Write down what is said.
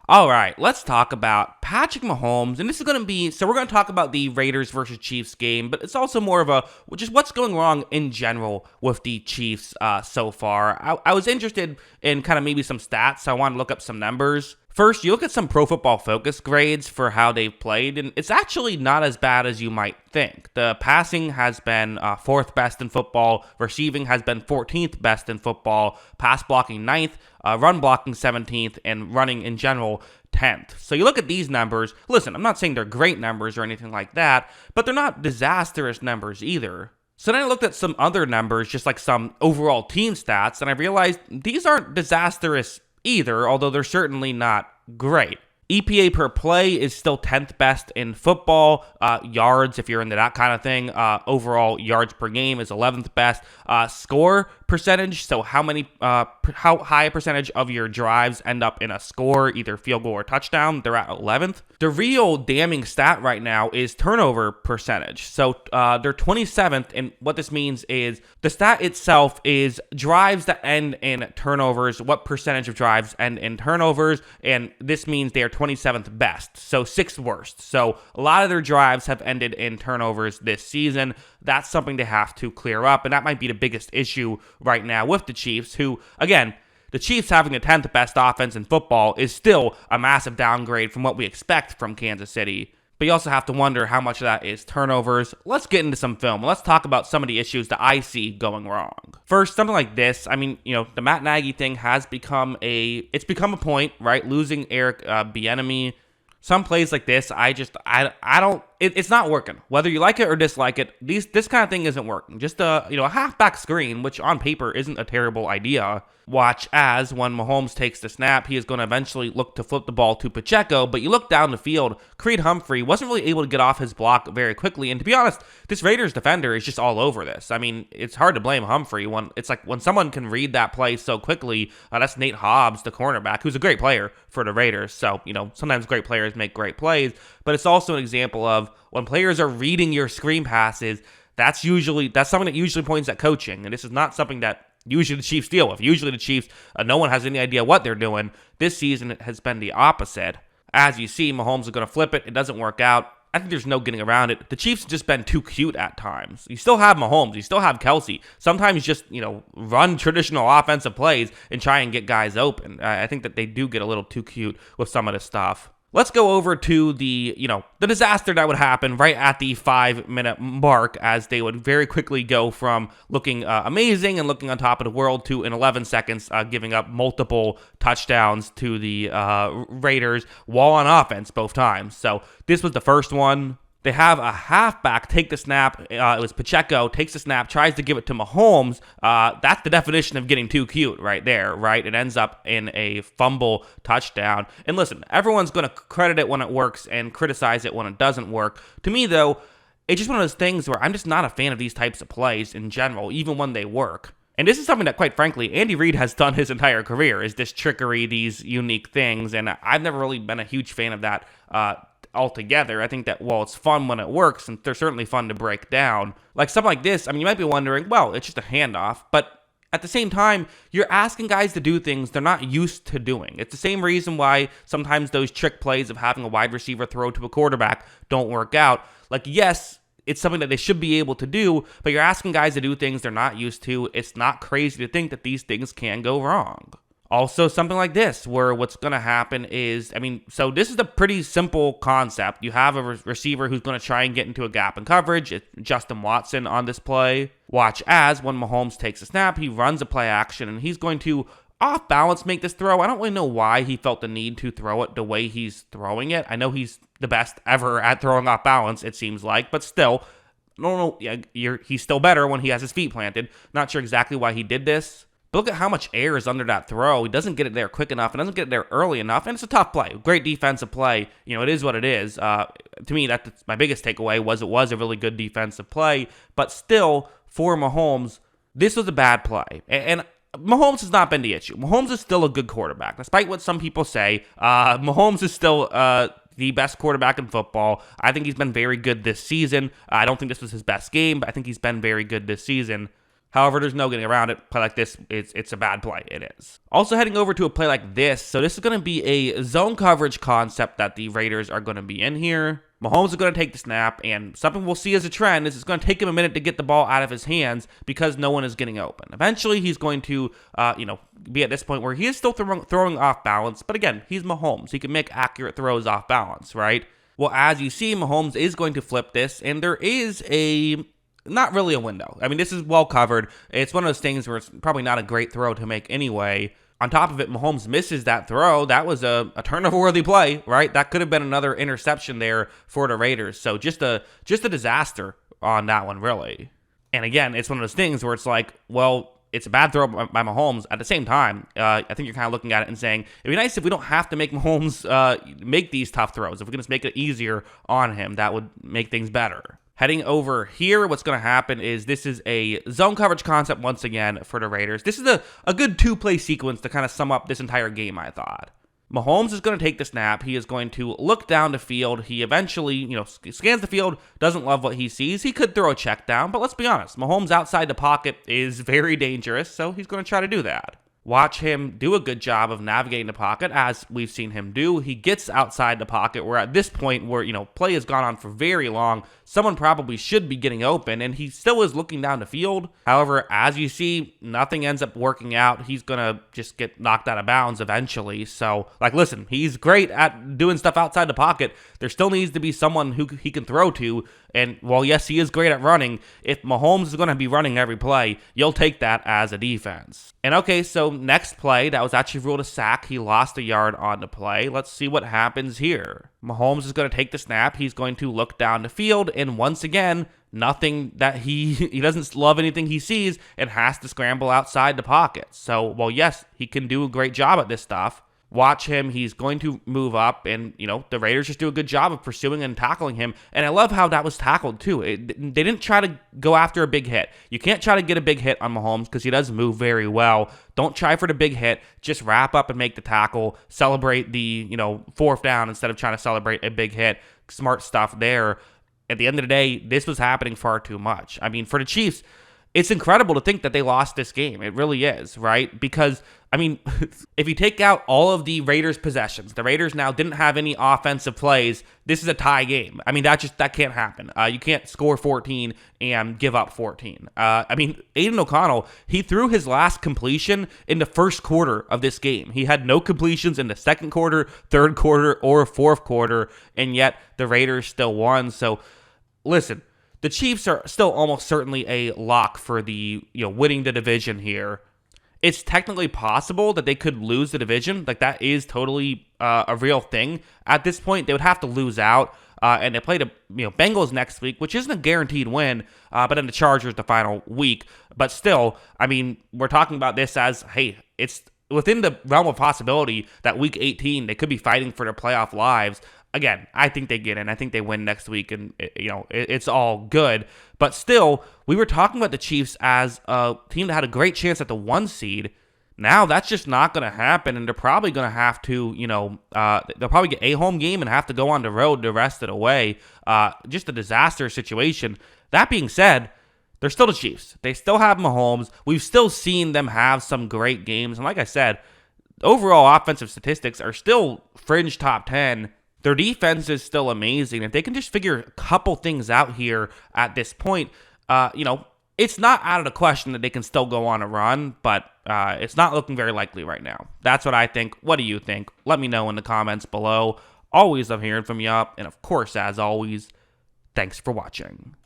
All right, let's talk about Patrick Mahomes. And this is going to be so we're going to talk about the Raiders versus Chiefs game, but it's also more of a just what's going wrong in general with the Chiefs so far. I was interested in kind of maybe some stats, so I wanted to look up some numbers. First, you look at some Pro Football Focus grades for how they've played, and it's actually not as bad as you might think. The passing has been fourth best in football, receiving has been 14th best in football, pass blocking ninth, run blocking 17th, and running in general 10th. So you look at these numbers. Listen, I'm not saying they're great numbers or anything like that, but they're not disastrous numbers either. So then I looked at some other numbers, just like some overall team stats, and I realized these aren't disastrous either, although they're certainly not great. EPA per play is still 10th best in football. Yards, if you're into that kind of thing. Overall yards per game is 11th best. Score percentage, so how high a percentage of your drives end up in a score, either field goal or touchdown, they're at 11th. The real damning stat right now is turnover percentage. So they're 27th, and what this means is the stat itself is drives that end in turnovers, what percentage of drives end in turnovers, and this means they are 27th best, so 6th worst. So a lot of their drives have ended in turnovers this season. That's something they have to clear up, and that might be the biggest issue right now with the Chiefs, who, again, the Chiefs having the 10th best offense in football is still a massive downgrade from what we expect from Kansas City. But you also have to wonder how much of that is turnovers. Let's get into some film. Let's talk about some of the issues that I see going wrong. First, something like this. I mean, the Matt Nagy thing has become a point, right? Losing Eric Bieniemy. Some plays like this, it's not working. Whether you like it or dislike it, this kind of thing isn't working. Just a halfback screen, which on paper isn't a terrible idea. Watch as when Mahomes takes the snap, he is going to eventually look to flip the ball to Pacheco, but you look down the field, Creed Humphrey wasn't really able to get off his block very quickly, and to be honest, this Raiders defender is just all over this. I mean, it's hard to blame Humphrey when someone can read that play so quickly. That's Nate Hobbs, the cornerback, who's a great player for the Raiders, so, sometimes great players make great plays, but it's also an example of when players are reading your screen passes, that's something that usually points at coaching, and this is not something that usually the Chiefs deal with. Usually the Chiefs, no one has any idea what they're doing. This season it has been the opposite. As you see, Mahomes is going to flip it. It doesn't work out. I think there's no getting around it. The Chiefs have just been too cute at times. You still have Mahomes. You still have Kelsey. Sometimes just, run traditional offensive plays and try and get guys open. I think that they do get a little too cute with some of this stuff. Let's go over to the disaster that would happen right at the 5-minute mark, as they would very quickly go from looking amazing and looking on top of the world to, in 11 seconds, giving up multiple touchdowns to the Raiders while on offense both times. So this was the first one. They have a halfback take the snap. It was Pacheco, takes the snap, tries to give it to Mahomes. That's the definition of getting too cute right there, right? It ends up in a fumble touchdown. And listen, everyone's going to credit it when it works and criticize it when it doesn't work. To me, though, it's just one of those things where I'm just not a fan of these types of plays in general, even when they work. And this is something that, quite frankly, Andy Reid has done his entire career, is this trickery, these unique things. And I've never really been a huge fan of that altogether. I think that while it's fun when it works, and they're certainly fun to break down, like something like this, I mean, you might be wondering, well, it's just a handoff, but at the same time, you're asking guys to do things they're not used to doing. It's the same reason why sometimes those trick plays of having a wide receiver throw to a quarterback don't work out. Like, yes, it's something that they should be able to do, but you're asking guys to do things they're not used to. It's not crazy to think that these things can go wrong. Also, something like this, where what's going to happen is, so this is a pretty simple concept. You have a receiver who's going to try and get into a gap in coverage. It's Justin Watson on this play. Watch as when Mahomes takes a snap, he runs a play action, and he's going to off balance make this throw. I don't really know why he felt the need to throw it the way he's throwing it. I know he's the best ever at throwing off balance, it seems like, but still, he's still better when he has his feet planted. Not sure exactly why he did this. But look at how much air is under that throw. He doesn't get it there quick enough. It doesn't get it there early enough. And it's a tough play. Great defensive play. It is what it is. To me, that's my biggest takeaway was it was a really good defensive play. But still, for Mahomes, this was a bad play. And Mahomes has not been the issue. Mahomes is still a good quarterback. Despite what some people say, Mahomes is still the best quarterback in football. I think he's been very good this season. I don't think this was his best game, but I think he's been very good this season. However, there's no getting around it. Play like this, it's a bad play. It is. Also heading over to a play like this. So this is going to be a zone coverage concept that the Raiders are going to be in here. Mahomes is going to take the snap, and something we'll see as a trend is it's going to take him a minute to get the ball out of his hands because no one is getting open. Eventually, he's going to, be at this point where he is still throwing off balance. But again, he's Mahomes. He can make accurate throws off balance, right? Well, as you see, Mahomes is going to flip this, and there is not really a window. I mean, this is well covered. It's one of those things where it's probably not a great throw to make anyway. On top of it, Mahomes misses that throw. That was a turnover-worthy play, right? That could have been another interception there for the Raiders. So just a disaster on that one, really. And again, it's one of those things where it's like, well, it's a bad throw by Mahomes. At the same time, I think you're kind of looking at it and saying, it'd be nice if we don't have to make Mahomes make these tough throws. If we can just make it easier on him, that would make things better. Heading over here, what's going to happen is this is a zone coverage concept once again for the Raiders. This is a good two-play sequence to kind of sum up this entire game, I thought. Mahomes is going to take the snap. He is going to look down the field. He eventually, scans the field, doesn't love what he sees. He could throw a check down, but let's be honest. Mahomes outside the pocket is very dangerous, so he's going to try to do that. Watch him do a good job of navigating the pocket, as we've seen him do. He gets outside the pocket, where at this point where, play has gone on for very long, someone probably should be getting open, and he still is looking down the field. However, as you see, nothing ends up working out. He's going to just get knocked out of bounds eventually. So, listen, he's great at doing stuff outside the pocket. There still needs to be someone who he can throw to. And while, yes, he is great at running, if Mahomes is going to be running every play, you'll take that as a defense. And okay, so next play, that was actually ruled a sack. He lost a yard on the play. Let's see what happens here. Mahomes is going to take the snap. He's going to look down the field. And once again, nothing that he doesn't love anything he sees and has to scramble outside the pocket. So, while yes, he can do a great job at this stuff. Watch him. He's going to move up, and, the Raiders just do a good job of pursuing and tackling him. And I love how that was tackled, too. They didn't try to go after a big hit. You can't try to get a big hit on Mahomes because he does move very well. Don't try for the big hit. Just wrap up and make the tackle. Celebrate the, fourth down instead of trying to celebrate a big hit. Smart stuff there. At the end of the day, this was happening far too much. I mean, for the Chiefs, it's incredible to think that they lost this game. It really is, right? Because, if you take out all of the Raiders' possessions, the Raiders now didn't have any offensive plays. This is a tie game. That can't happen. You can't score 14 and give up 14. Aiden O'Connell, he threw his last completion in the first quarter of this game. He had no completions in the second quarter, third quarter, or fourth quarter, and yet the Raiders still won. So, listen, the Chiefs are still almost certainly a lock for the, winning the division here. It's technically possible that they could lose the division. That is totally a real thing. At this point, they would have to lose out. And they play the Bengals next week, which isn't a guaranteed win, but then the Chargers the final week. But still, we're talking about this as, hey, it's within the realm of possibility that week 18, they could be fighting for their playoff lives. Again, I think they get in. I think they win next week, and it's all good. But still, we were talking about the Chiefs as a team that had a great chance at the 1 seed. Now that's just not going to happen, and they're probably going to have to, they'll probably get a home game and have to go on the road the rest of the way. Just a disaster situation. That being said, they're still the Chiefs. They still have Mahomes. We've still seen them have some great games, and like I said, overall offensive statistics are still fringe top 10. Their defense is still amazing. If they can just figure a couple things out here at this point, it's not out of the question that they can still go on a run, but it's not looking very likely right now. That's what I think. What do you think? Let me know in the comments below. Always love hearing from you. And of course, as always, thanks for watching.